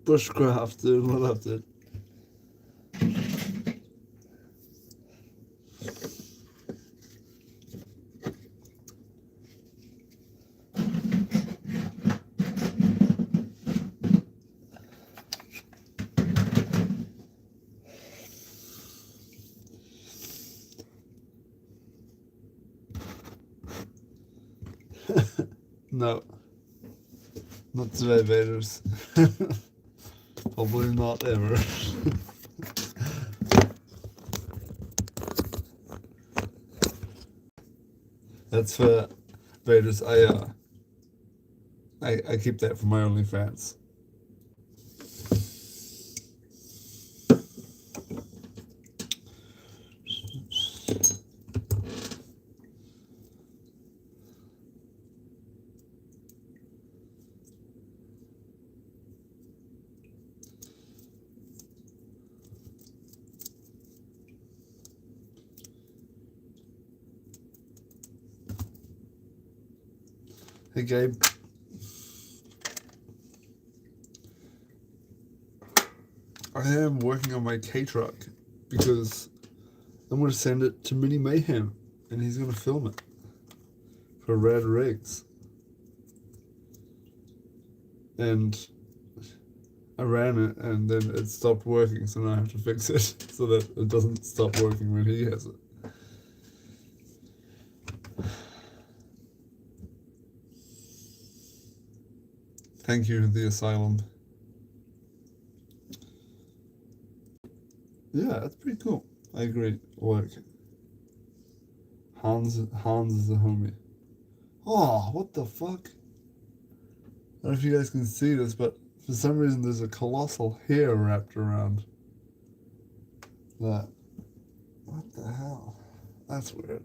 Bushcraft, dude. What up, dude? No. Not today, Vaders. Probably not ever. That's for Vaders. I keep that for my OnlyFans. Hey, Gabe. I am working on my K-Truck because I'm going to send it to Mini Mayhem and he's going to film it for Rad Rigs. And I ran it and then it stopped working, so now I have to fix it so that it doesn't stop working when he has it. Thank you, the asylum. Yeah, that's pretty cool. I agree. Work. Hans is a homie. Oh, what the fuck? I don't know if you guys can see this, but for some reason there's a colossal hair wrapped around that. What the hell? That's weird.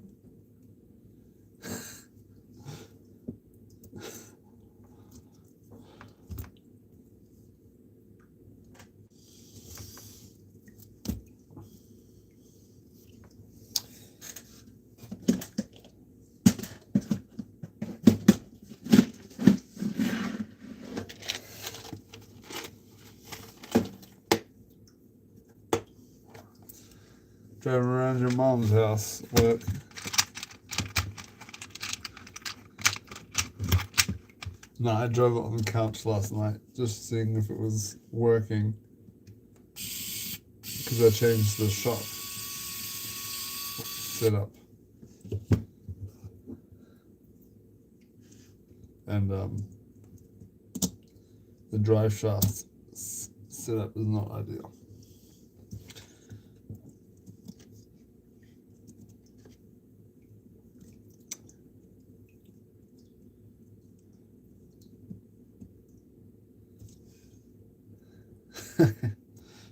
Driving around your mom's house, work. No, I drove it on the couch last night, just seeing if it was working. Because I changed the shop setup. And the drive shaft setup is not ideal.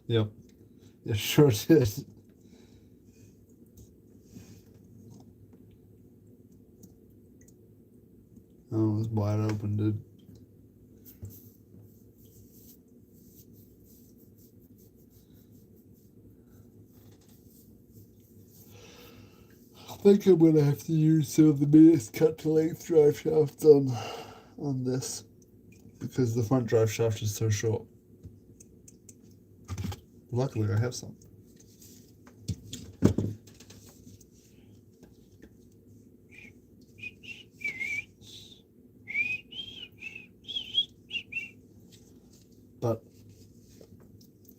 Yep, you sure did. Oh, it was wide open, dude. I think I'm gonna have to use some of the biggest cut to length drive shafts on this because the front drive shaft is so short. Luckily, I have some. But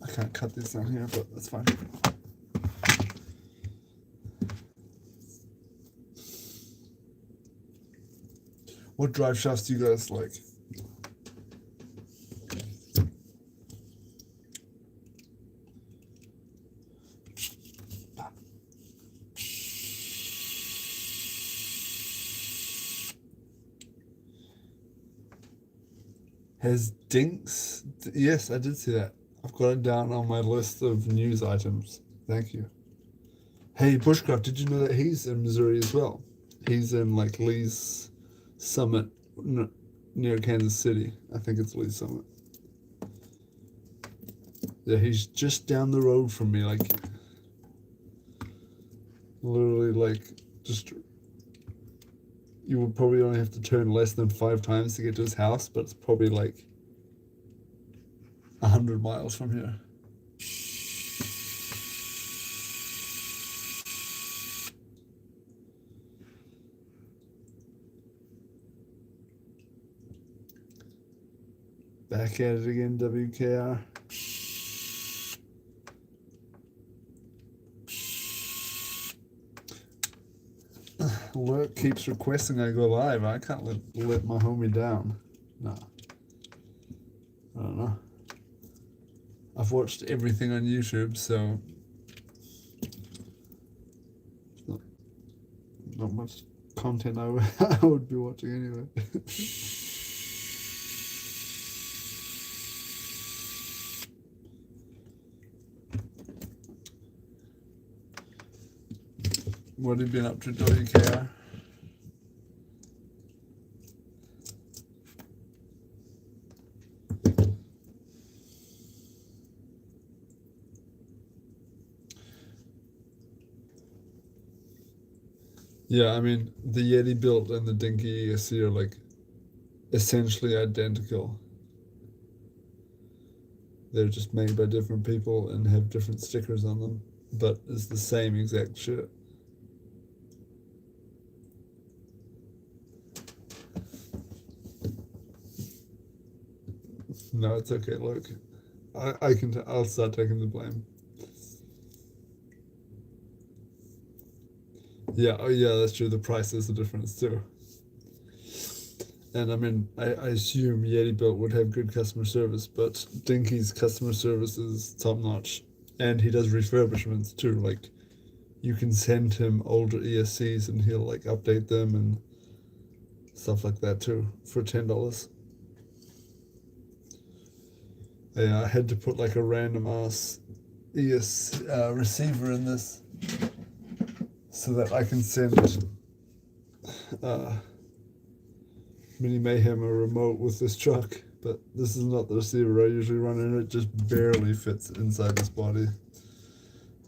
I can't cut this down here, but that's fine. What drive shafts do you guys like? Has Dinks? Yes, I did see that. I've got it down on my list of news items. Thank you. Hey, Bushcraft, did you know that he's in Missouri as well? He's in like Lee's Summit near Kansas City. I think it's Lee's Summit. Yeah, he's just down the road from me, like literally, like just. You would probably only have to turn less than 5 times to get to his house, but it's probably like 100 miles from here. Back at it again, WKR. Work keeps requesting I go live. I can't let my homie down. No. I don't know. I've watched everything on YouTube, so not much content I would be watching anyway. What have you been up to, WKR? Yeah, I mean, the Yeti build and the Dinky ESC are like essentially identical. They're just made by different people and have different stickers on them, but it's the same exact shit. No, it's okay. Look, I can. I'll start taking the blame. Yeah. Oh, yeah. That's true. The price is the difference too. And I mean, I assume Yeti Built would have good customer service, but Dinky's customer service is top notch, and he does refurbishments too. Like, you can send him older ESCs, and he'll like update them and stuff like that too for $10. Yeah, I had to put like a random ass ES receiver in this so that I can send Mini Mayhem a remote with this truck. But this is not the receiver I usually run in. It just barely fits inside this body.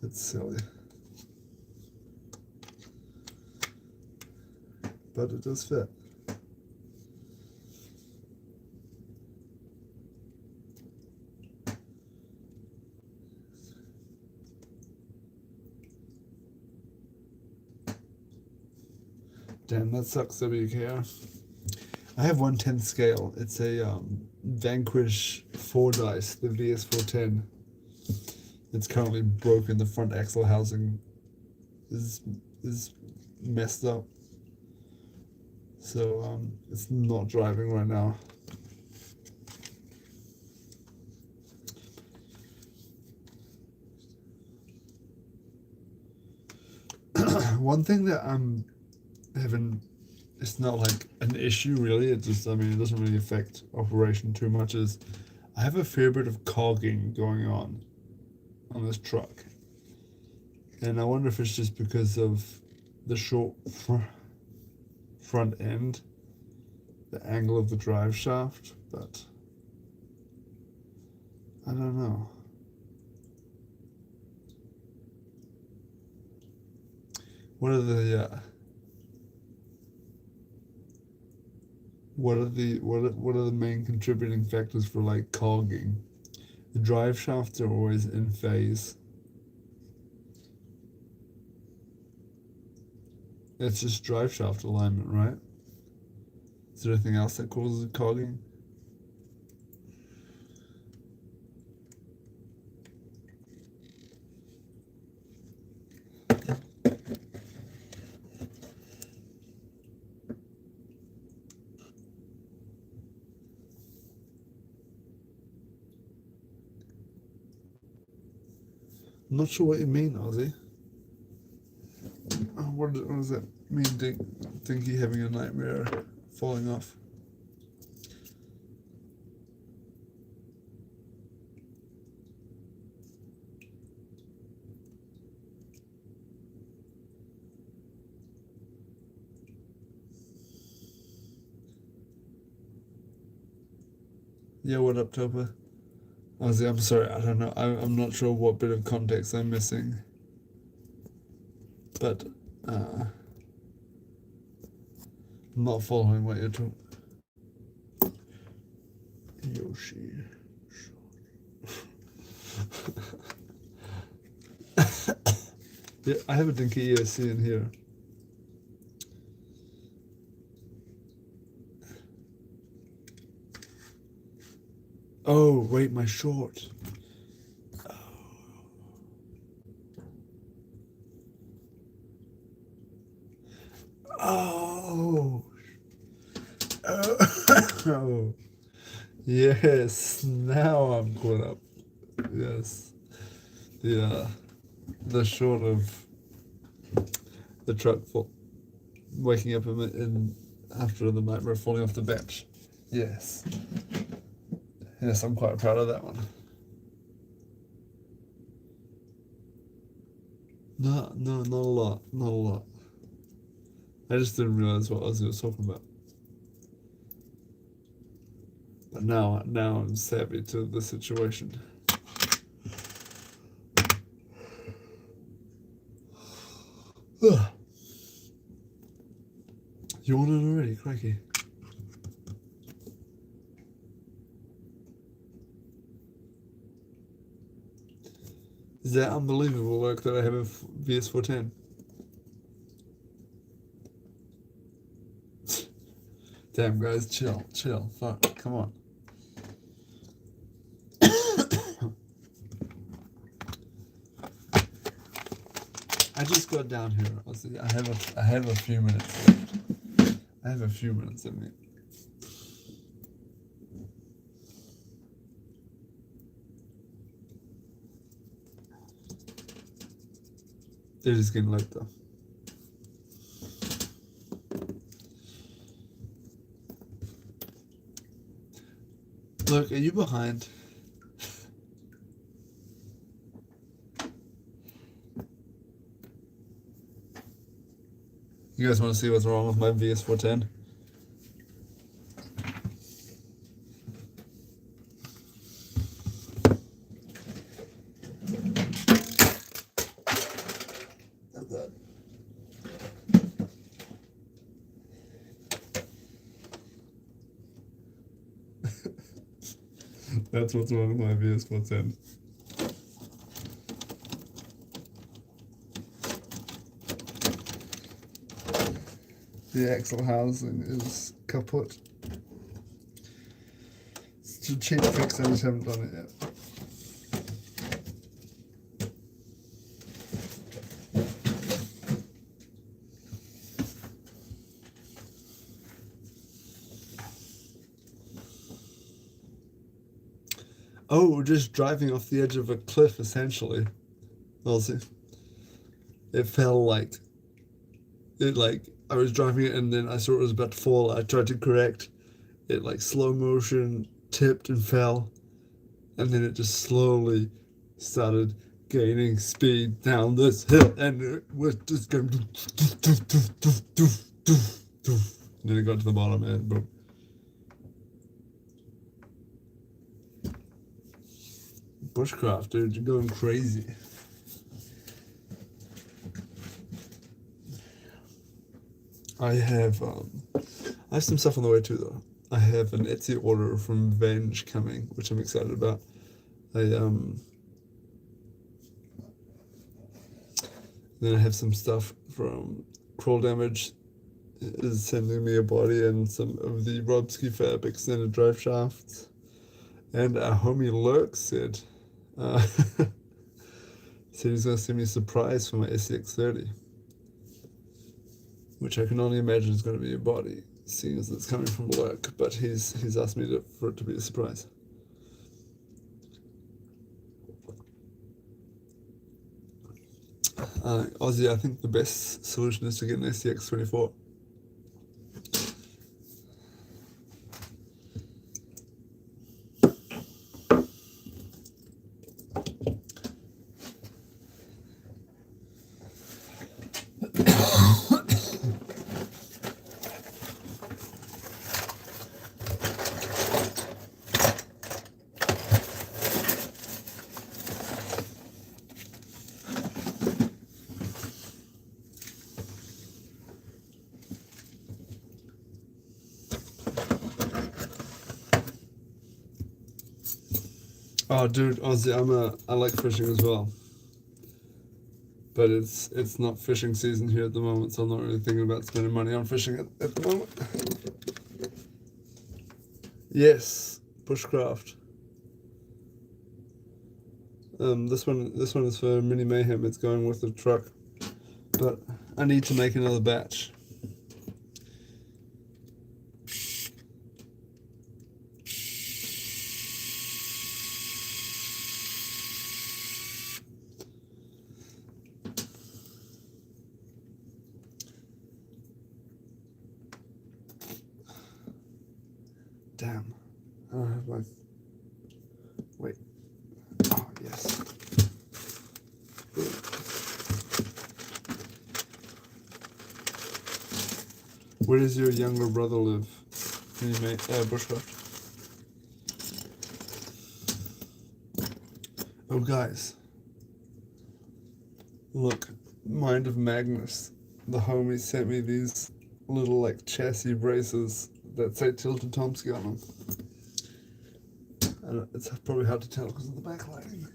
It's silly. But it does fit. Damn, that sucks, WKR. I have 1/10 scale. It's a Vanquish 4 dice, the VS410. It's currently broken. The front axle housing is messed up. So it's not driving right now. One thing that I'm having, it's not like an issue really, it just, I mean, it doesn't really affect operation too much, is I have a fair bit of cogging going on this truck. And I wonder if it's just because of the short front end, the angle of the drive shaft, but I don't know. What are the what are the main contributing factors for like cogging? The drive shafts are always in phase. It's just drive shaft alignment, right? Is there anything else that causes cogging? I'm not sure what you mean, Ozzy. What does that mean, Dinky having a nightmare falling off? Yeah, what up, Topa? Ozzy, I'm sorry, I don't know. I'm not sure what bit of context I'm missing. But, I'm not following what you're talking. Yoshi. Yeah, I have a Dinky ESC in here. Oh, wait, my short. Oh. Oh. Yes, now I'm caught up. Yes. The short of the truck waking up in after the nightmare falling off the bench. Yes. Yes, I'm quite proud of that one. No, not a lot. Not a lot. I just didn't realize what Ozzy was talking about. But now I'm savvy to the situation. Yawning already, crikey. Is that unbelievable work that I have a VS410? Damn, guys, chill. Fuck, come on. I just got down here. I have a few minutes left. I have a few minutes in me. It is getting late though. Look, are you behind? You guys want to see what's wrong with my VS410? That's what's wrong with my VS410. The axle housing is kaput. It's a cheap fix, I just haven't done it yet. Oh, we're just driving off the edge of a cliff, essentially. Also, it fell I was driving it and then I saw it was about to fall. I tried to correct it, slow motion, tipped and fell. And then it just slowly started gaining speed down this hill. And it was just going. And then it got to the bottom and boom. Bushcraft, dude, you're going crazy. I have some stuff on the way too, though. I have an Etsy order from Venge coming, which I'm excited about. Then I have some stuff from Crawl Damage is sending me a body and some of the Robski Fab extended drive shafts. And our homie Lurk said he's going to send me a surprise for my SCX30, which I can only imagine is going to be a body, seeing as it's coming from Lurk, but he's asked me for it to be a surprise. Aussie, I think the best solution is to get an SCX24. Oh, dude, Aussie, I like fishing as well, but it's not fishing season here at the moment, so I'm not really thinking about spending money on fishing at the moment. Yes, bushcraft. This one is for Mini Mayhem. It's going with the truck, but I need to make another batch. Damn, I don't have my. Wait. Oh yes. Where does your younger brother live? Can you make bushcraft? Oh, guys, look, Mind of Magnus. The homie sent me these little like chassis braces that say TiltedTomski on them. It's probably hard to tell because of the backlighting.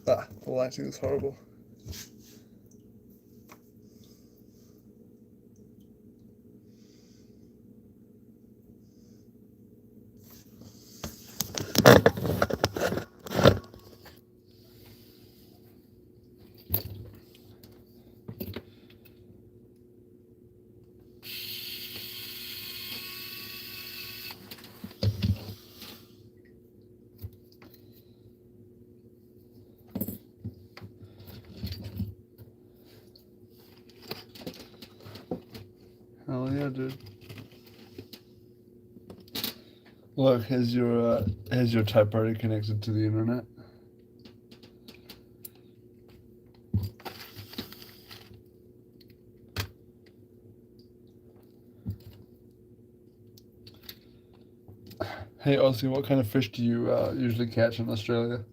Ah, the lighting is horrible. Hell yeah, dude. Look, has your typewriter connected to the internet? Hey Aussie, what kind of fish do you usually catch in Australia?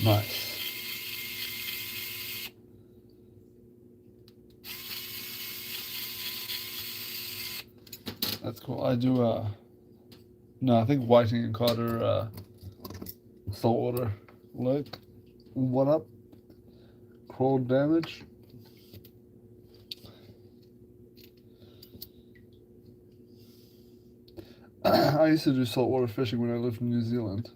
Nice. That's cool. I do no, I think whiting and cod are saltwater. Look, what up? Crawl damage. I used to do saltwater fishing when I lived in New Zealand.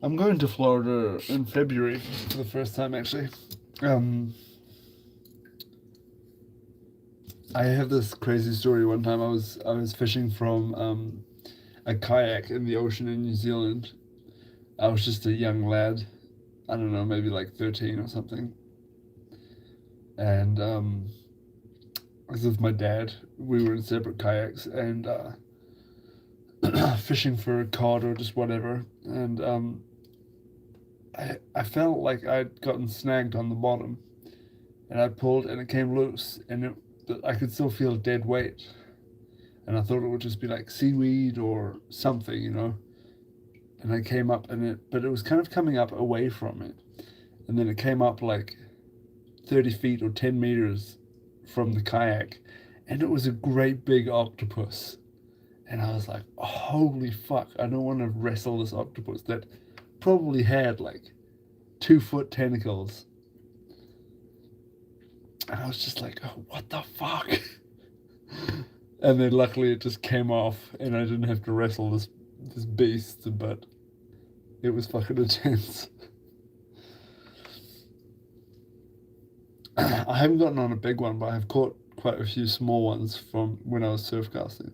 I'm going to Florida in February for the first time, actually. I have this crazy story. One time I was fishing from a kayak in the ocean in New Zealand. I was just a young lad. I don't know, maybe like 13 or something. And I was with my dad. We were in separate kayaks and fishing for cod or just whatever. And I felt like I'd gotten snagged on the bottom, and I pulled and it came loose, and I could still feel dead weight, and I thought it would just be like seaweed or something, you know. And I came up but it was kind of coming up away from it, and then it came up like 30 feet or 10 meters from the kayak, and it was a great big octopus. And I was like, holy fuck, I don't want to wrestle this octopus that probably had like 2 foot tentacles. And I was just like, oh, what the fuck? And then luckily it just came off and I didn't have to wrestle this beast, but it was fucking intense. I haven't gotten on a big one, but I've caught quite a few small ones from when I was surf casting.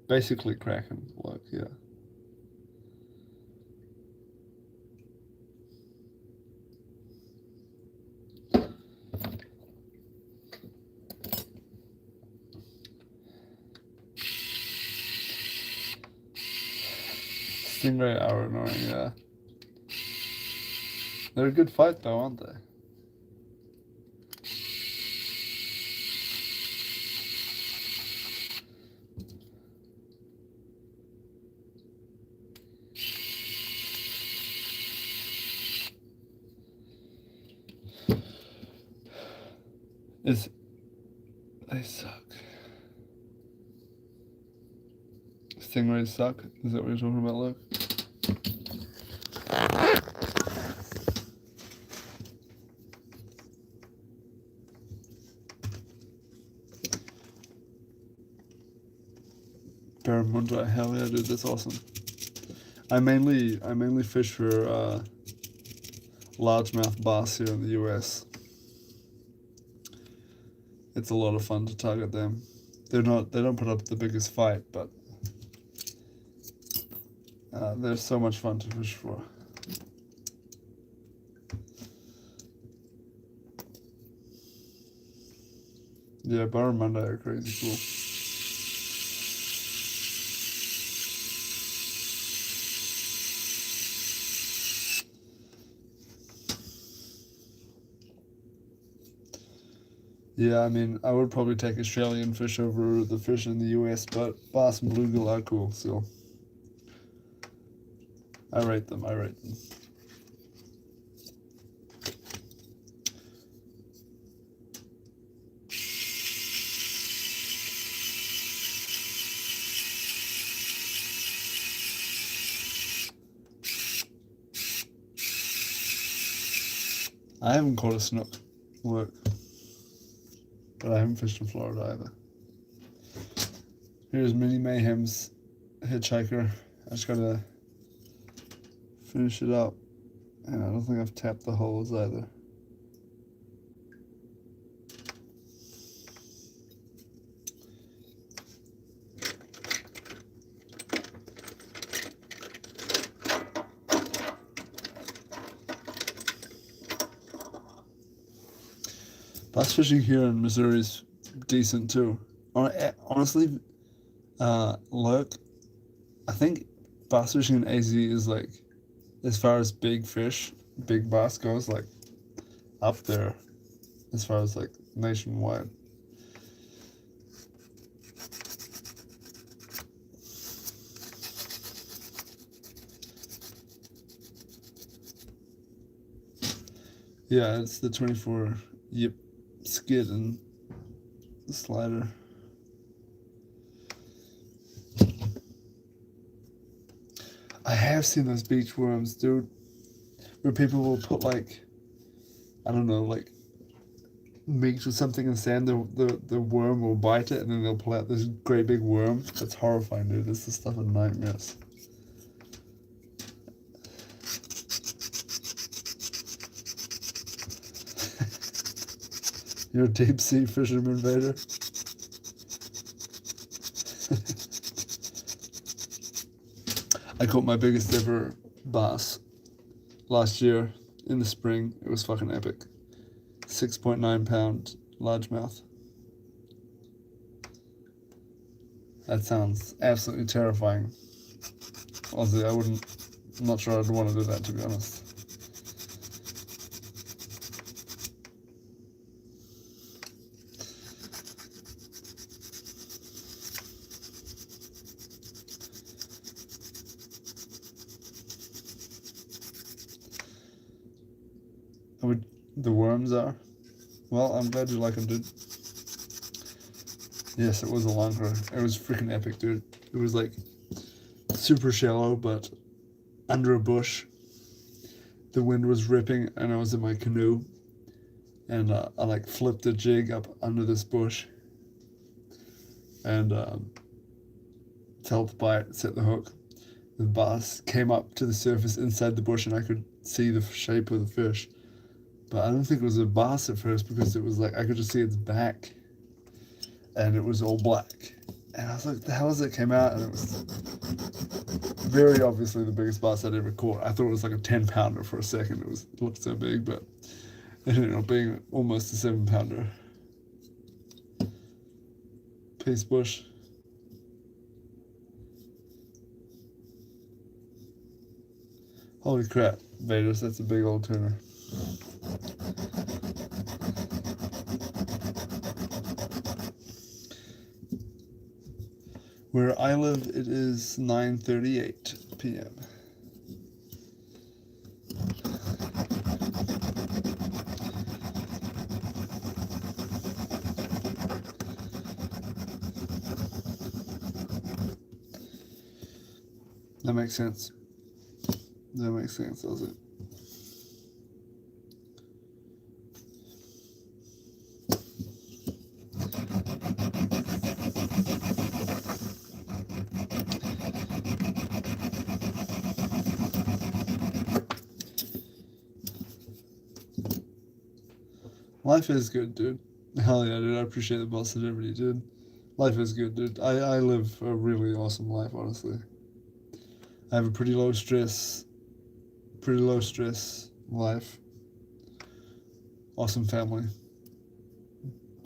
Basically kraken, like, yeah. Stingray are annoying, yeah. They're a good fight though, aren't they? They suck. Stingrays suck? Is that what you're talking about, Luke? Barramundi, hell yeah, dude, that's awesome. I mainly fish for largemouth bass here in the US. It's a lot of fun to target them. They don't put up the biggest fight, but they're so much fun to fish for. Yeah, barramundi are crazy cool. Yeah, I mean, I would probably take Australian fish over the fish in the US, but bass and bluegill are cool, so I rate them. I haven't caught a snook, look, but I haven't fished in Florida either. Here's Mini Mayhem's hitchhiker. I just gotta finish it up, and I don't think I've tapped the holes either. Bass fishing here in Missouri is decent too. Honestly, look, I think bass fishing in AZ is like, as far as big fish, big bass goes, like up there, as far as like nationwide. Yeah, it's the 24 yip skid and the slider. I have seen those beach worms, dude, where people will put like, I don't know, like meat or something in sand. The worm will bite it, and then they'll pull out this great big worm. That's horrifying, dude. This is the stuff of nightmares. You're a deep sea fisherman, Vader. I caught my biggest ever bass last year in the spring. It was fucking epic. 6.9 pound largemouth. That sounds absolutely terrifying. Honestly, I'm not sure I'd want to do that, to be honest. The worms are? Well, I'm glad you like them, dude. Yes, it was a long road. It was freaking epic, dude. It was like super shallow, but under a bush. The wind was ripping, and I was in my canoe, and I like flipped a jig up under this bush, and held the bite, set the hook. The bass came up to the surface inside the bush, and I could see the shape of the fish. But I don't think it was a bass at first because it was like I could just see its back, and it was all black. And I was like, "The hell is it?" Came out, and it was very obviously the biggest bass I'd ever caught. I thought it was like a 10-pounder for a second. It looked so big, but it ended up being almost a 7-pounder. Peace, bush. Holy crap, Vedas, that's a big old tuner. Where I live, it is 9:38 p.m. That makes sense. That makes sense, does it? Life is good, dude. Hell yeah, dude. I appreciate the positivity, dude. Life is good, dude. I live a really awesome life, honestly. I have a pretty low stress life. Awesome family.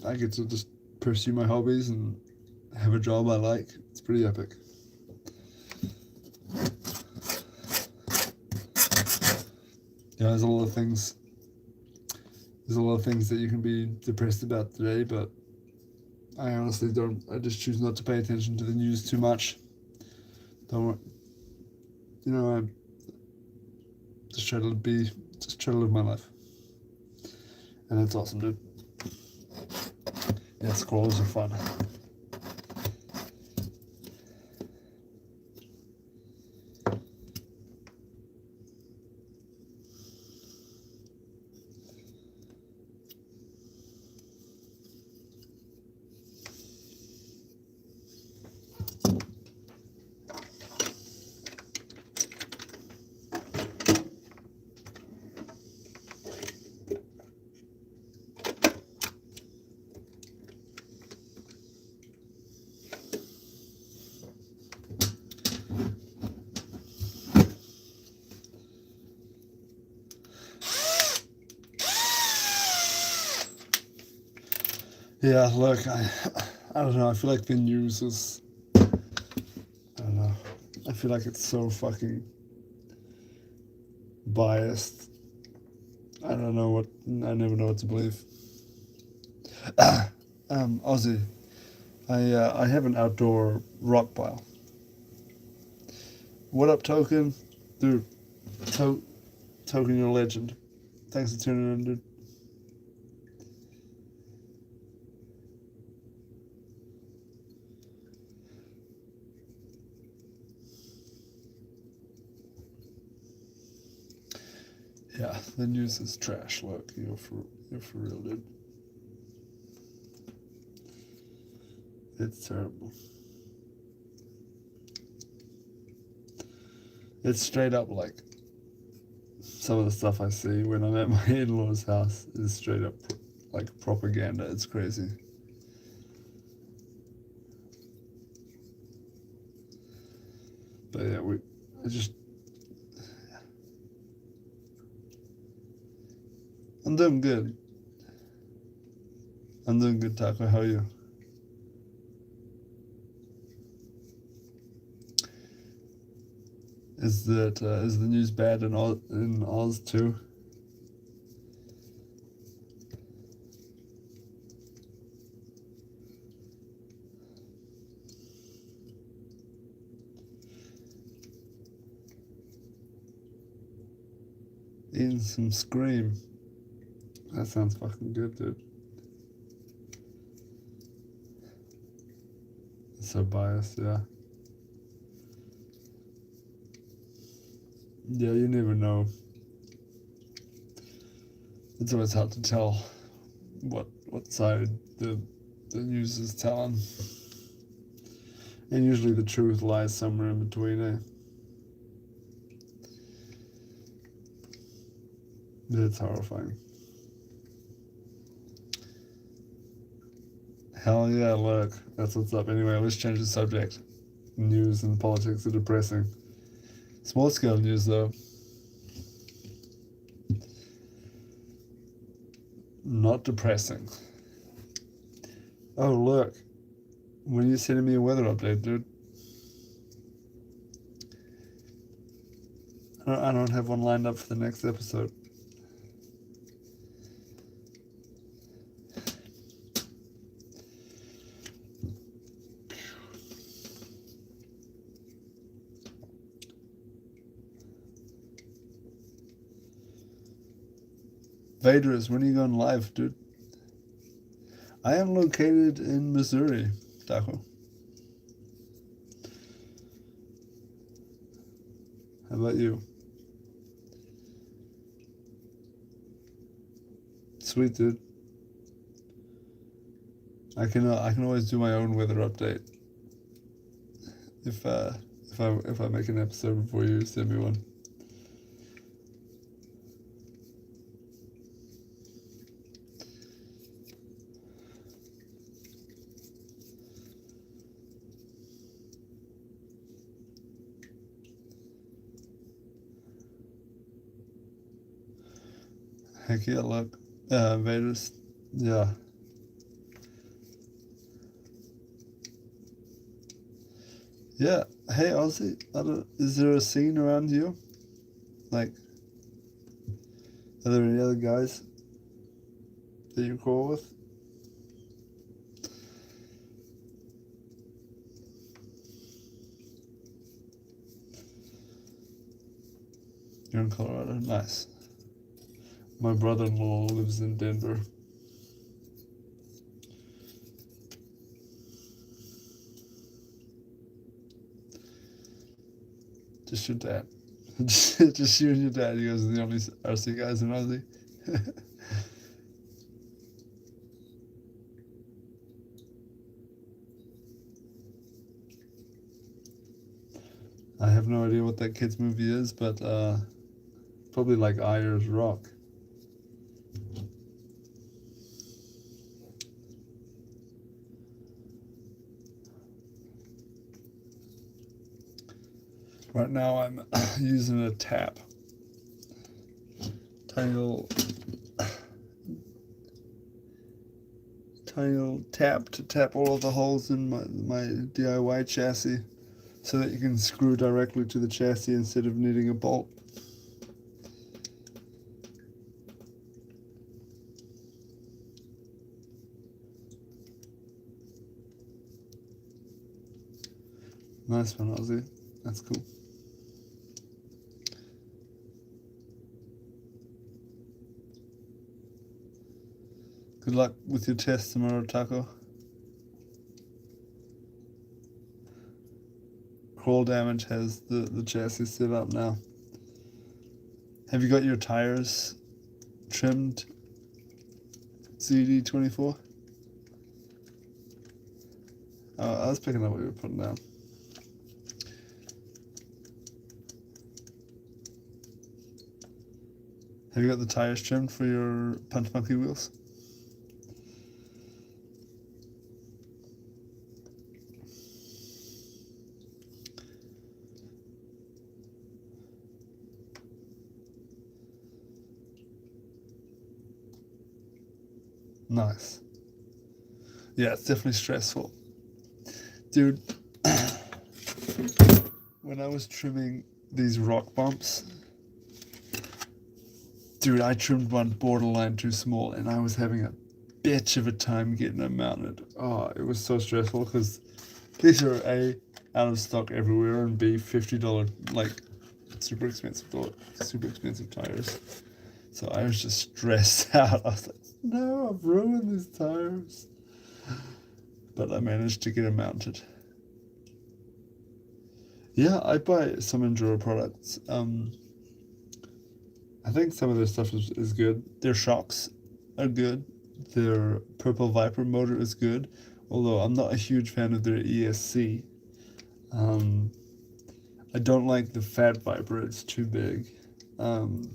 I get to just pursue my hobbies and have a job I like. It's pretty epic. Yeah, there's a lot of things that you can be depressed about today, but I honestly don't. I just choose not to pay attention to the news too much. Don't, I just try to live my life, and that's awesome, dude. Yeah, squirrels are fun. Yeah, look, I don't know. I feel like the news is, I don't know. I feel like it's so fucking biased. I never know what to believe. Ozzy, I have an outdoor rock pile. What up, Token? Dude, Token, you're a legend. Thanks for tuning in, dude. Yeah, the news is trash. Look, you're for real, dude. It's terrible. It's straight up like some of the stuff I see when I'm at my in-laws' house is straight up like propaganda. It's crazy. But yeah, I'm doing good. I'm doing good, Taco. How are you? Is the news bad in Oz too? Eating some Scream. That sounds fucking good, dude. so biased, yeah. Yeah, you never know. It's always hard to tell what side the news is telling. And usually the truth lies somewhere in between, eh? It's horrifying. Hell yeah, look. That's what's up. Anyway, let's change the subject. News and politics are depressing. Small scale news, though. Not depressing. Oh, look. When are you sending me a weather update, dude? I don't have one lined up for the next episode. Vaderus, when are you going live, dude? I am located in Missouri, Taco. How about you? Sweet, dude. I can always do my own weather update. If I make an episode before you send me one. Heck yeah, look. Vaderus. Yeah. Yeah. Hey, Ozzy, is there a scene around you? Like, are there any other guys that you cool with? You're in Colorado? Nice. My brother-in-law lives in Denver. Just your dad. Just you and your dad. You guys are the only RC guys in Aussie. I have no idea what that kid's movie is, but probably like Ayers Rock. Right now I'm using a tap. Tiny little tap to tap all of the holes in my DIY chassis so that you can screw directly to the chassis instead of needing a bolt. Nice one, Ozzy. That's cool. Good luck with your test tomorrow, Taco. Crawl Damage has the chassis set up now. Have you got your tires trimmed, CD24? I was picking up what you were putting down. Have you got the tires trimmed for your Punch Monkey wheels? Nice. Yeah, it's definitely stressful. Dude, when I was trimming these rock bumps, dude, I trimmed one borderline too small and I was having a bitch of a time getting them mounted. Oh, it was so stressful because these are A, out of stock everywhere, and B, $50, like, super expensive tires. So I was just stressed out. I was like, no, I've ruined these tires. But I managed to get them mounted. Yeah, I buy some Enduro products. I think some of their stuff is good. Their shocks are good. Their Purple Viper motor is good, although I'm not a huge fan of their ESC. Um, I don't like the Fat Viper, it's too big. Um,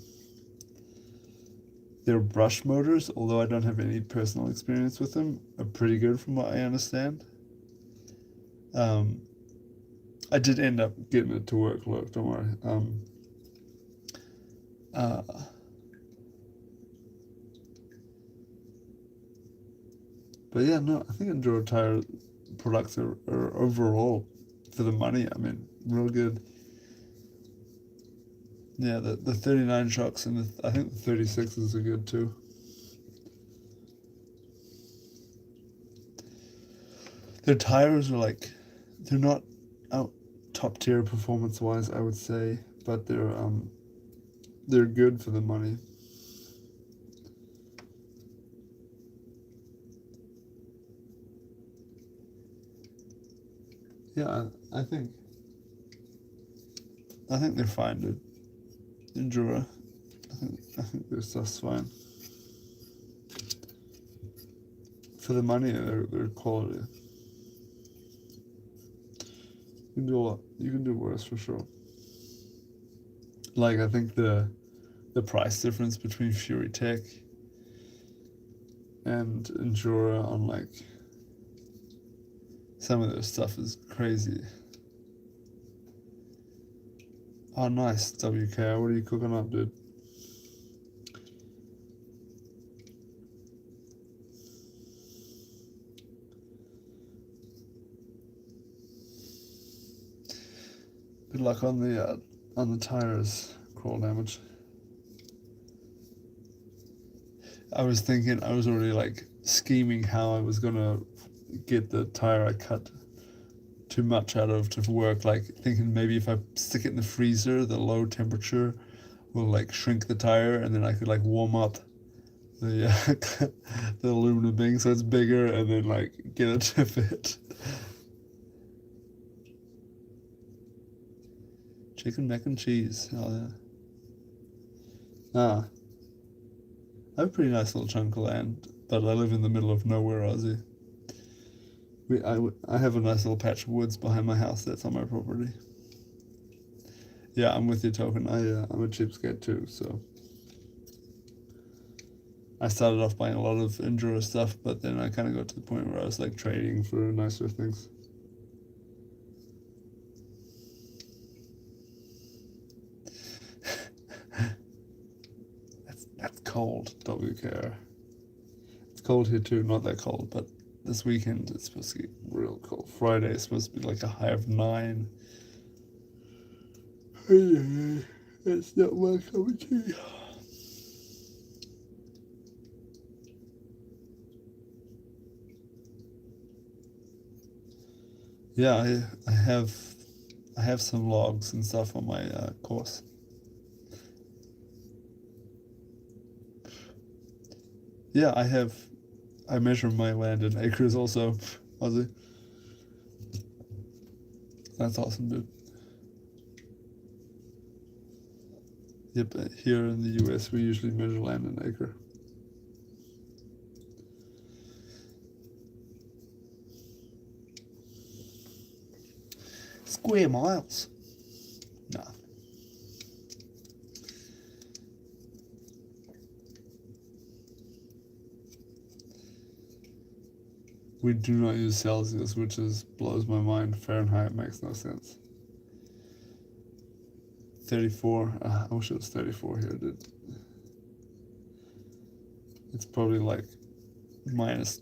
their brush motors, although I don't have any personal experience with them, are pretty good from what I understand. Um, I did end up getting it to work, look, don't worry. Uh, but yeah, no, I think Enduro tire products are overall, for the money, I mean, real good. Yeah, the 39 shocks and I think the 36s are good too. Their tires are like, they're not out top tier performance wise, I would say, but they're good for the money. Yeah, I think they're fine, dude. Enduro, I think their stuff's fine. For the money, they're quality. You can do a lot. You can do worse for sure. Like I think the price difference between Fury Tech and Endura on like some of their stuff is crazy. Oh, nice, WK. What are you cooking up, dude? Good luck on the tires. Crawl damage. I was thinking. I was already like scheming how I was gonna get the tire I cut too much out of to work. Like thinking maybe if I stick it in the freezer, the low temperature will like shrink the tire, and then I could like warm up the the aluminum thing so it's bigger, and then like get it to fit. Chicken mac and cheese. Oh yeah. Ah, I have a pretty nice little chunk of land, but I live in the middle of nowhere, Aussie. I have a nice little patch of woods behind my house that's on my property. Yeah, I'm with you, Token. I'm a cheapskate too, so I started off buying a lot of Enduro stuff, but then I kind of got to the point where I was like trading for nicer things. That's cold, WKR. It's cold here too, not that cold, but this weekend it's supposed to get real cold. Friday is supposed to be like a high of 9. It's not my cup of tea. Yeah, I have some logs and stuff on my course. Yeah, I measure my land in acres also, Aussie. That's awesome, dude. Yep, here in the US we usually measure land in acre. Square miles. Nah. We do not use Celsius, which blows my mind. Fahrenheit makes no sense. 34. I wish it was 34 here, dude. It's probably like minus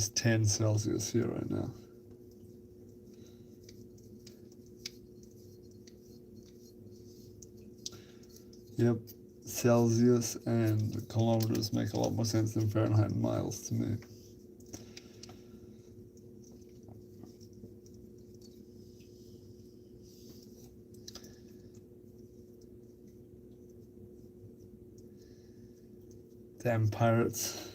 10 Celsius here right now. Yep, Celsius and kilometers make a lot more sense than Fahrenheit and miles to me. Damn pirates.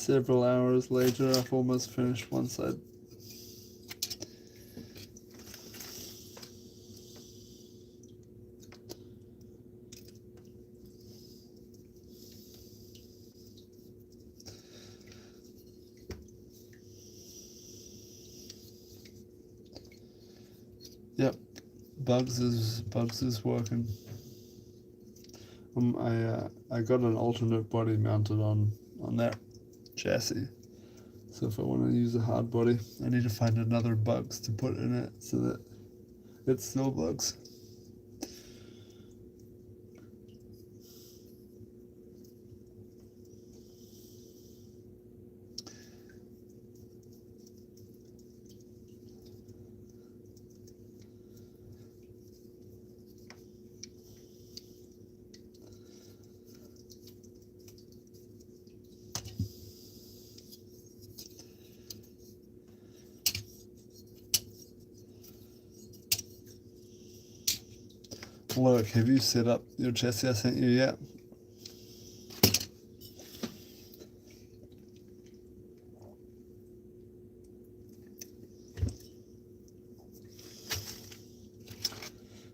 Several hours later, I've almost finished one side. Yep, Bugs is working. I got an alternate body mounted on that chassis. So if I want to use a hard body, I need to find another Bugs to put in it so that it's still Bugs. Look, have you set up your chassis I sent you yet?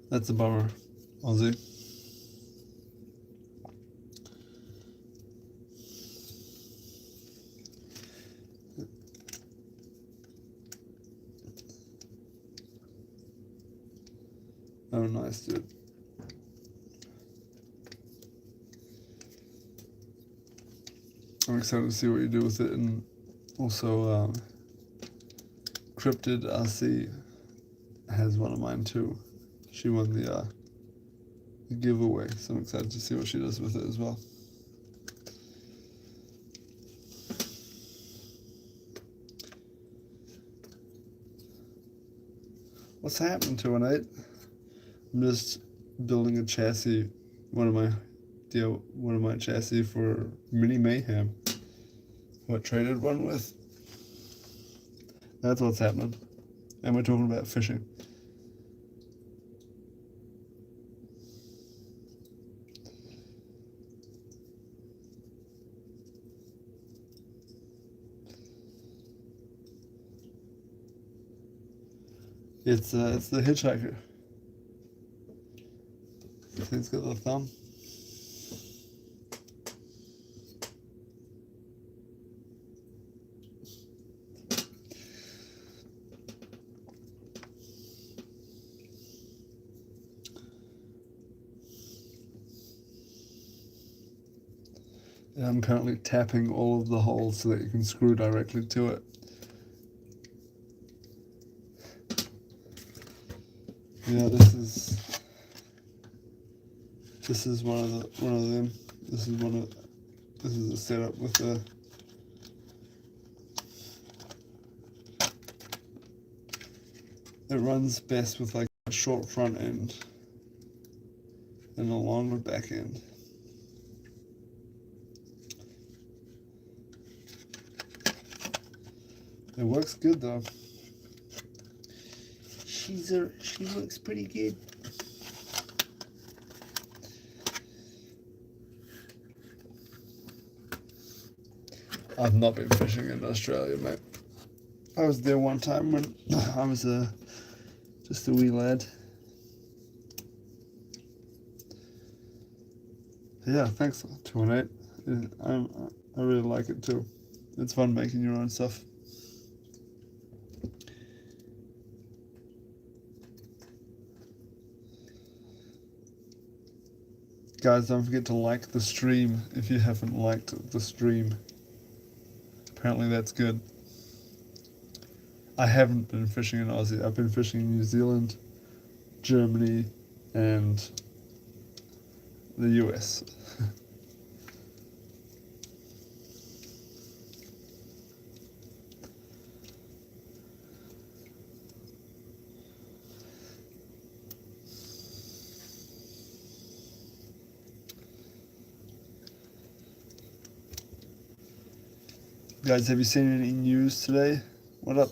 That's a bummer, Aussie. Oh, nice, dude. I'm excited to see what you do with it, and also Cryptid RC has one of mine too. She won the giveaway, so I'm excited to see what she does with it as well. What's happening to an 8? I'm just building a chassis, one of my chassis for Mini Mayhem. What traded one with? That's what's happening. And we're talking about fishing. It's the hitchhiker. It's got the thumb. And I'm currently tapping all of the holes so that you can screw directly to it. Yeah, this is one of them. This is a setup with the it runs best with like a short front end and a longer back end. It works good though. She looks pretty good. I've not been fishing in Australia, mate. I was there one time when I was just a wee lad. Yeah, thanks to an 8. I really like it too. It's fun making your own stuff. Guys, don't forget to like the stream if you haven't liked the stream. Apparently that's good. I haven't been fishing in Aussie. I've been fishing in New Zealand, Germany, and the US. Guys, have you seen any news today? What up,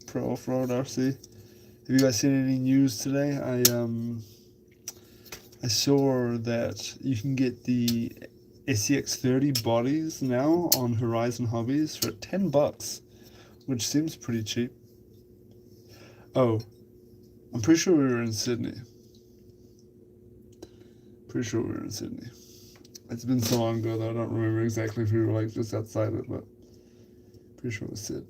Pro Off-Road RC? Have you guys seen any news today? I saw that you can get the SEX30 bodies now on Horizon Hobbies for $10, which seems pretty cheap. Oh, I'm pretty sure we were in Sydney. Pretty sure we were in Sydney. It's been so long ago that I don't remember exactly if we were like just outside it, but pretty sure it was Sid.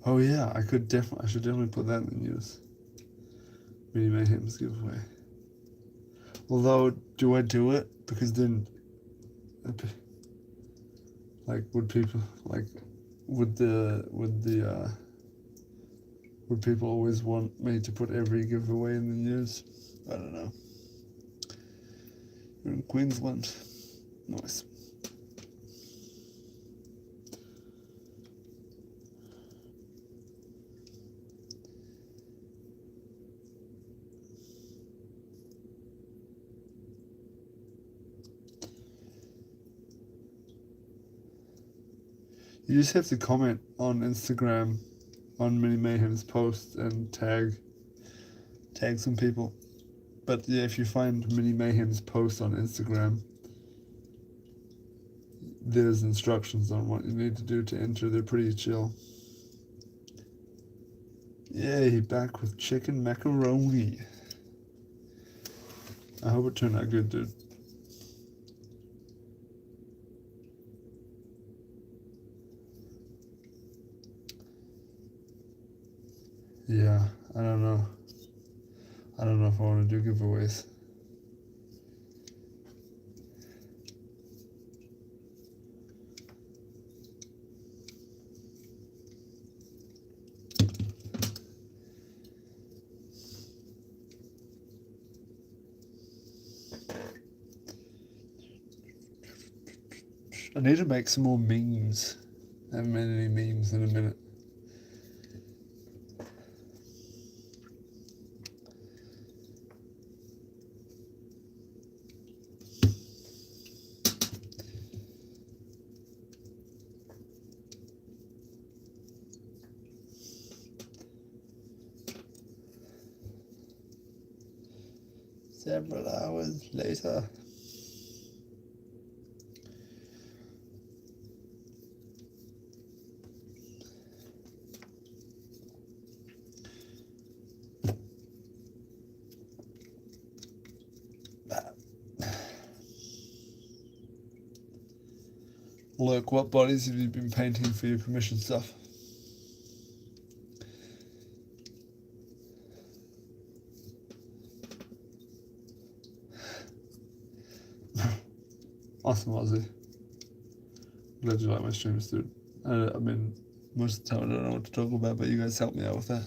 Oh yeah, I should definitely put that in the news. Mini Mayhem's giveaway. Although, do I do it? Because then, like, would people like, would people always want me to put every giveaway in the news? I don't know. You're in Queensland. Nice. You just have to comment on Instagram on Mini Mayhem's post and tag some people. But yeah, if you find Mini Mayhem's post on Instagram, there's instructions on what you need to do to enter. They're pretty chill. Yay, back with chicken macaroni. I hope it turned out good, dude. Yeah, I don't know. I don't know if I want to do giveaways. I need to make some more memes. I haven't made any memes in a minute. Several hours later. Look, what bodies have you been painting for your permission stuff? Awesome, Ozzy. Glad you like my streams, dude. I mean, most of the time I don't know what to talk about, but you guys help me out with that.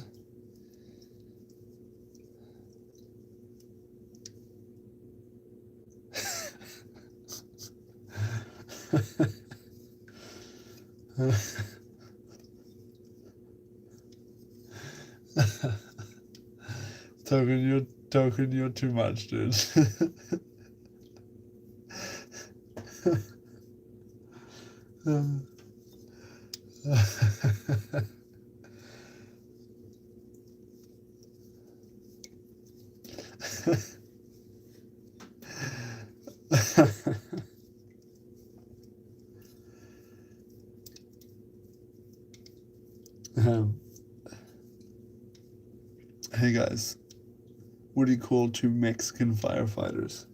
Token, you're too much, dude. Hey guys, what do you call two Mexican firefighters?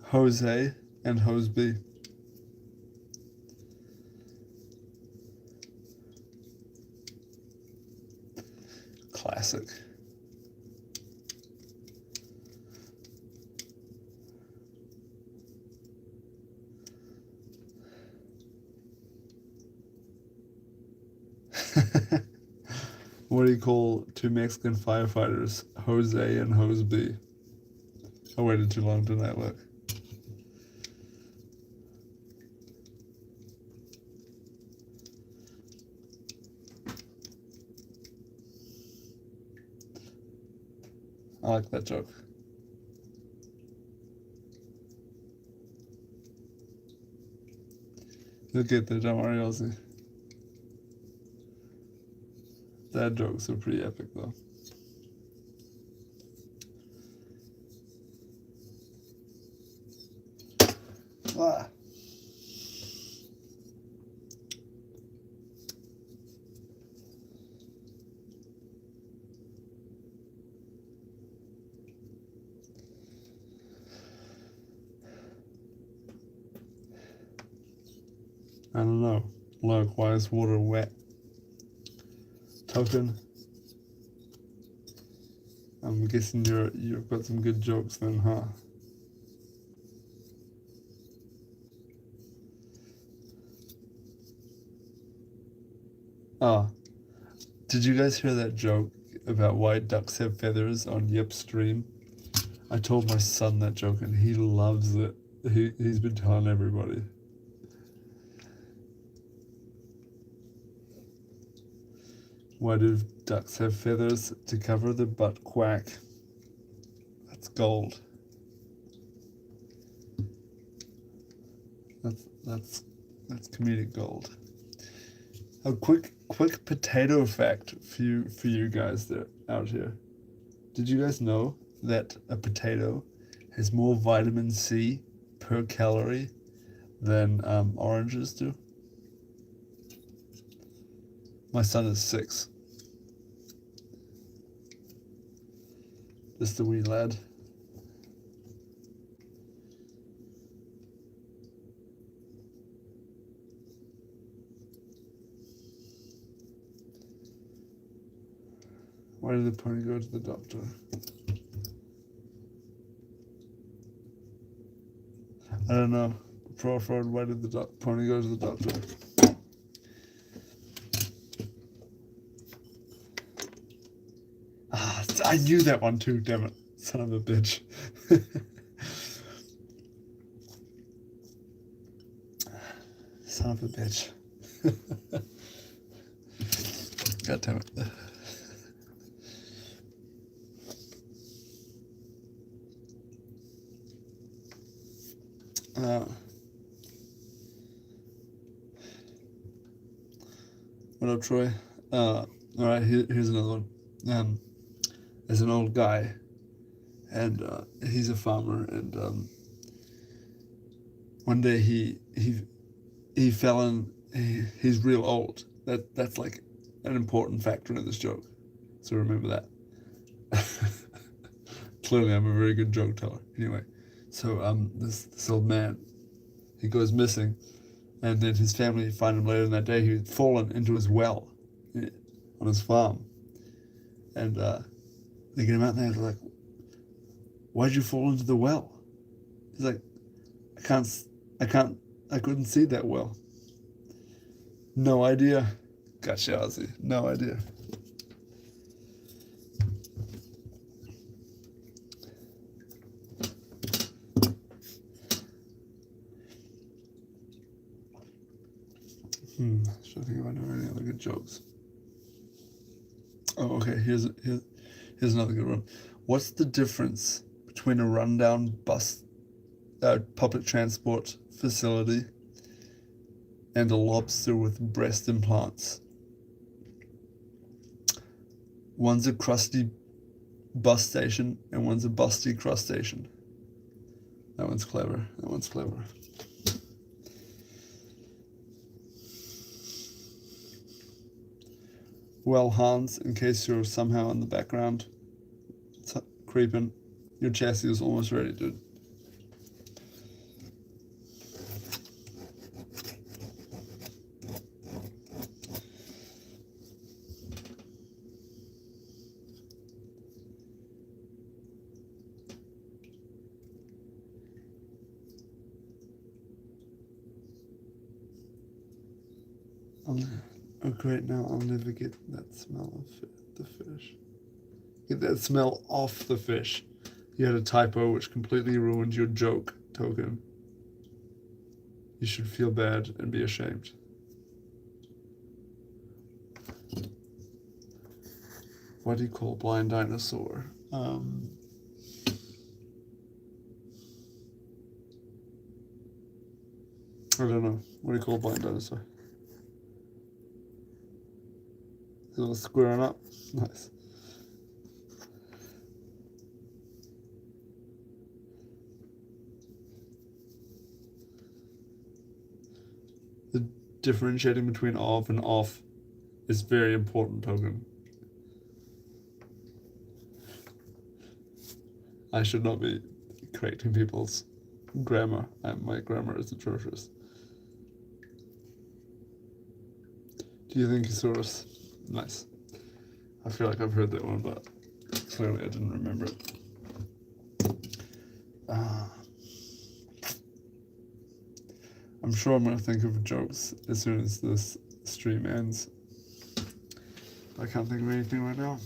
Jose and Hoseby. Classic. What do you call two Mexican firefighters, Jose and Jose B? I waited too long, didn't I? Look. I like that joke. You'll get there, don't worry, Ozzy. Dad jokes are pretty epic, though. Ah. I don't know. Look, why is water wet? Token. I'm guessing you've got some good jokes then, huh? Ah, did you guys hear that joke about why ducks have feathers on Yip Stream? I told my son that joke and he loves it. He's been telling everybody. Why do ducks have feathers? To cover the butt quack. That's gold. That's comedic gold. A quick potato fact for you guys that out here. Did you guys know that a potato has more vitamin C per calorie than oranges do? My son is 6. Just a wee lad. Why did the pony go to the doctor? I don't know. Pro fraud, why did the pony go to the doctor? Ah, I knew that one too, damn it. Son of a bitch. Son of a bitch. God damn it. What up, Troy? Alright, here's another one. There's an old guy, and he's a farmer, and one day he fell in. He's real old. That's like an important factor in this joke, so remember that. Clearly, I'm a very good joke teller. Anyway, so this old man, he goes missing, and then his family find him later in that day. He had fallen into his well on his farm, and they get him out there. They're like, "Why'd you fall into the well?" He's like, I couldn't see that well. No idea. Gotcha, Ozzy. No idea. Should I think if I know any other good jokes? Oh, okay. Here's another good one. What's the difference between a rundown bus, public transport facility, and a lobster with breast implants? One's a crusty bus station, and one's a busty crustacean. That one's clever. Well, Hans, in case you're somehow in the background, creeping, your chassis is almost ready, dude. Oh, great, now I'll never get that smell of the fish. Get that smell off the fish. You had a typo which completely ruined your joke, Token. You should feel bad and be ashamed. What do you call a blind dinosaur? I don't know. What do you call a blind dinosaur? Is it squaring up? Nice. The differentiating between of and off is very important, Token. I should not be correcting people's grammar. My grammar is atrocious. Do you think Thesaurus? Nice. I feel like I've heard that one, but clearly I didn't remember it. I'm sure I'm going to think of jokes as soon as this stream ends. I can't think of anything right now.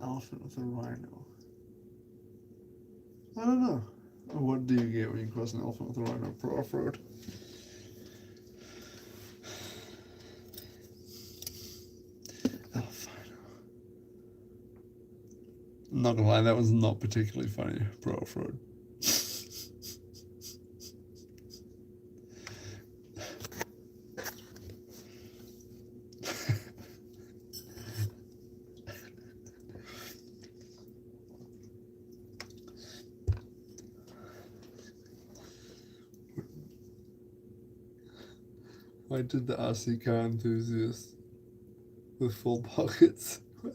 Elephant with a rhino. I don't know. What do you get when you cross an elephant with a rhino for off-road? I'm not gonna lie, that was not particularly funny for off-road. Why did the RC car enthusiast with full pockets? What?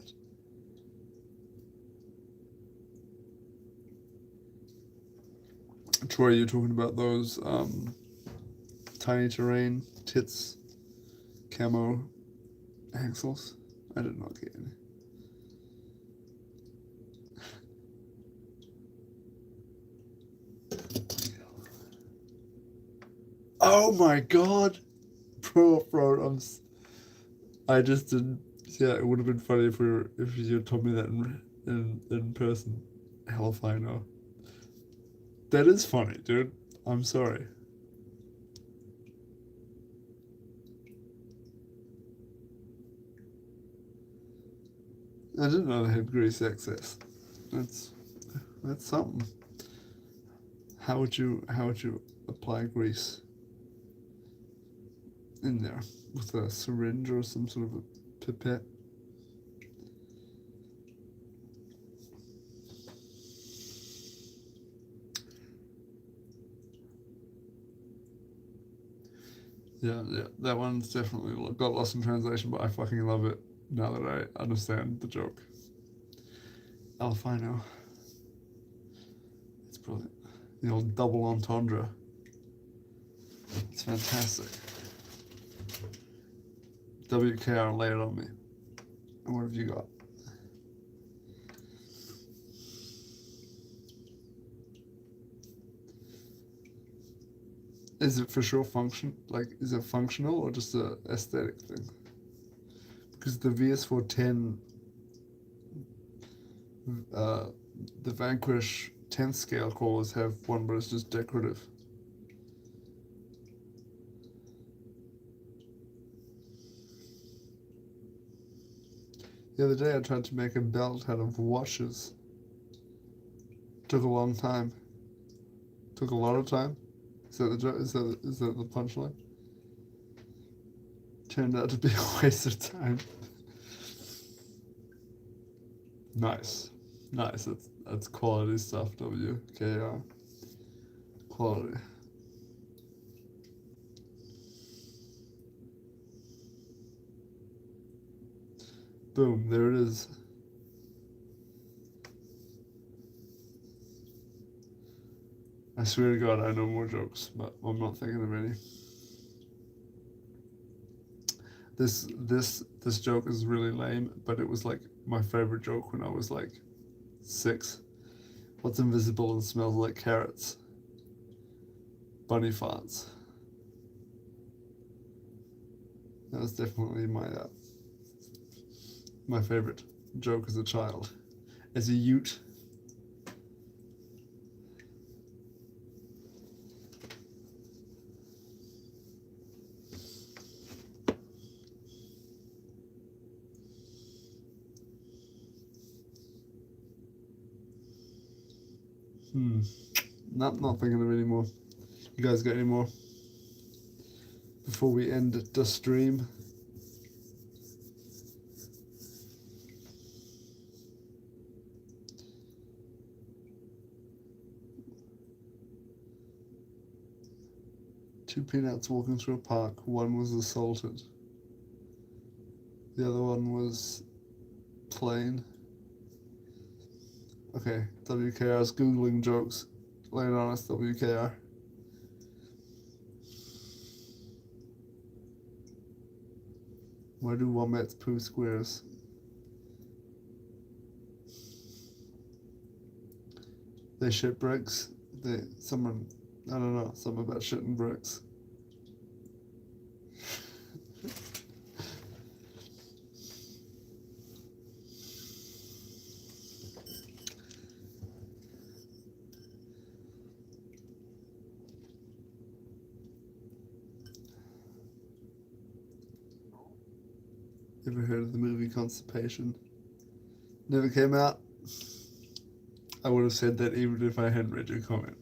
Troy, you're talking about those tiny terrain tits camo axles? I did not get any. Oh my god! Pro off-road, I just didn't. Yeah, it would have been funny if you told me that in person. Hell if I know. That is funny, dude. I'm sorry. I didn't know they had grease access. That's something. How would you apply grease in there with a syringe or some sort of a pipette? Yeah, that one's definitely got lost in translation, but I fucking love it now that I understand the joke. Alfino. It's brilliant. The old double entendre. It's fantastic. WKR, lay it on me. And what have you got? Is it for sure function? Like, is it functional or just a aesthetic thing? Because the VS410, the Vanquish 10th scale crawlers have one, but it's just decorative. The other day I tried to make a belt out of washes. Took a long time. Took a lot of time. Is that the punchline? Turned out to be a waste of time. Nice. That's quality stuff, WKR. Quality. Boom, there it is. I swear to God, I know more jokes, but I'm not thinking of any. This joke is really lame, but it was like my favorite joke when I was like 6. What's invisible and smells like carrots? Bunny farts. That was definitely my favorite joke as a child. As a ute. Not thinking of any more. You guys got any more? Before we end the stream. Two peanuts walking through a park. One was assaulted. The other one was plain. Okay, WKR is Googling jokes. Laying on us, WKR. Why do wombats poo squares? They shit bricks. I don't know, something about shitting bricks. Ever heard of the movie Constipation? Never came out. I would have said that even if I hadn't read your comment.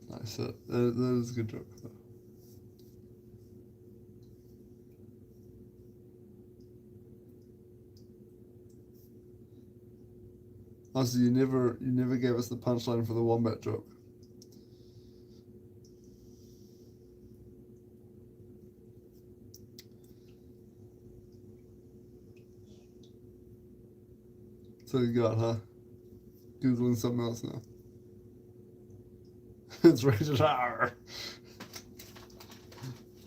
Nice. That is a good joke, though. Also, you never gave us the punchline for the wombat joke. So you got, huh? Googling something else now. It's rated R.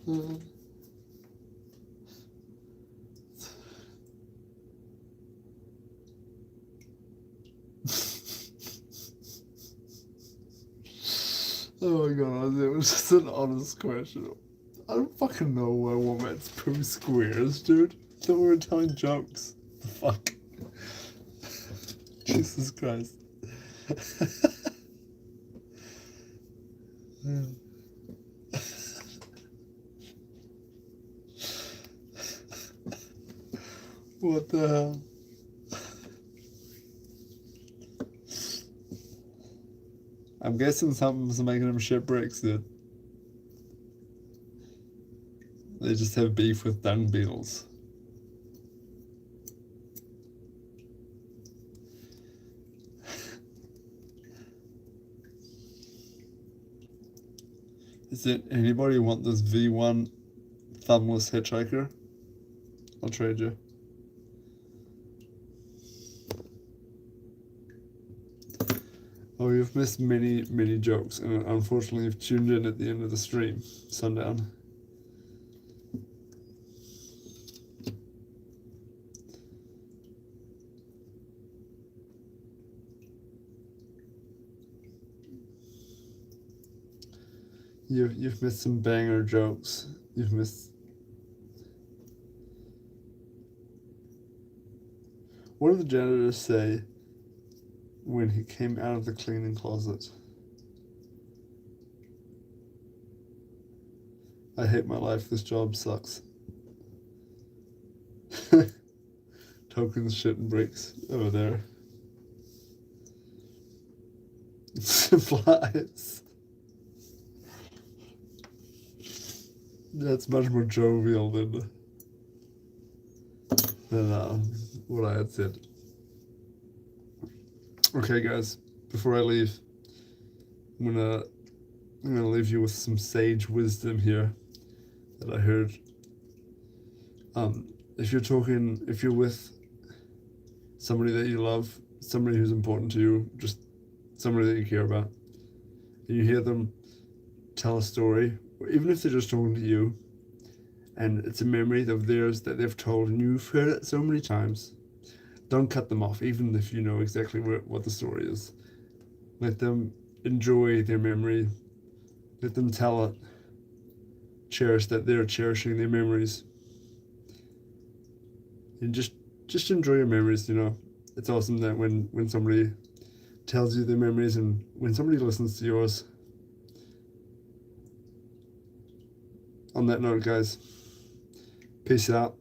Oh my god, it was just an honest question. I don't fucking know why wombats poo squares, dude. I thought we were telling jokes. The fuck? Jesus Christ. What the hell? I'm guessing something's making them shit bricks, dude. They just have beef with dung beetles. Is it anybody want this V1 thumbless hitchhiker? I'll trade you. Oh, you've missed many, many jokes, and unfortunately you've tuned in at the end of the stream, sundown. You've missed some banger jokes. You've missed... What did the janitor say when he came out of the cleaning closet? I hate my life, this job sucks. Tokens, shit, and bricks over there. Supplies. That's much more jovial than what I had said. Okay, guys, before I leave, I'm gonna leave you with some sage wisdom here that I heard. If you're with somebody that you love, somebody who's important to you, just somebody that you care about, and you hear them tell a story, or even if they're just talking to you, and it's a memory of theirs that they've told, and you've heard it so many times. Don't cut them off, even if you know exactly what the story is. Let them enjoy their memory. Let them tell it. Cherish that they're cherishing their memories, and just enjoy your memories. It's awesome that when somebody tells you their memories and when somebody listens to yours. On that note, guys, peace out.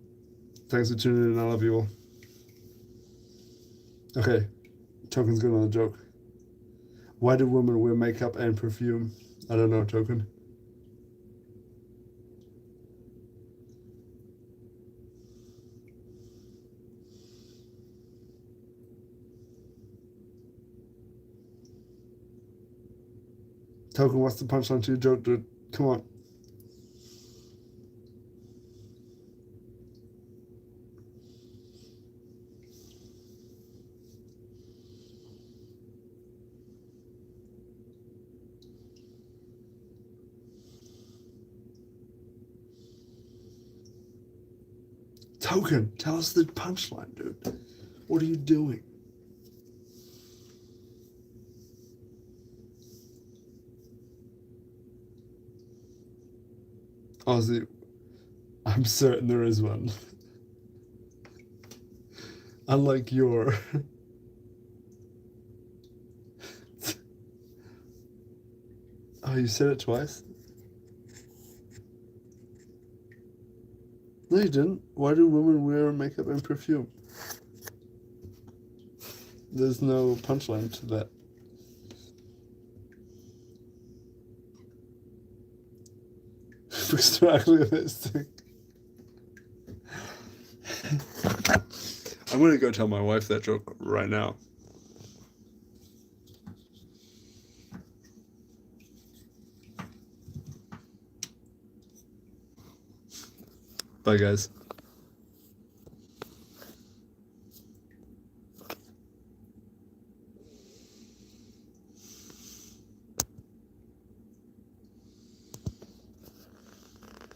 Thanks for tuning in. I love you all. Okay, Token's got another joke. Why do women wear makeup and perfume? I don't know, Token. Token, what's the punchline to your joke, dude? Come on. Token, tell us the punchline, dude. What are you doing? Ozzy, I'm certain there is one. Unlike your... Oh, you said it twice? No, you didn't. Why do women wear makeup and perfume? There's no punchline to that. Because they're actually listening. I'm gonna go tell my wife that joke right now. Bye, guys.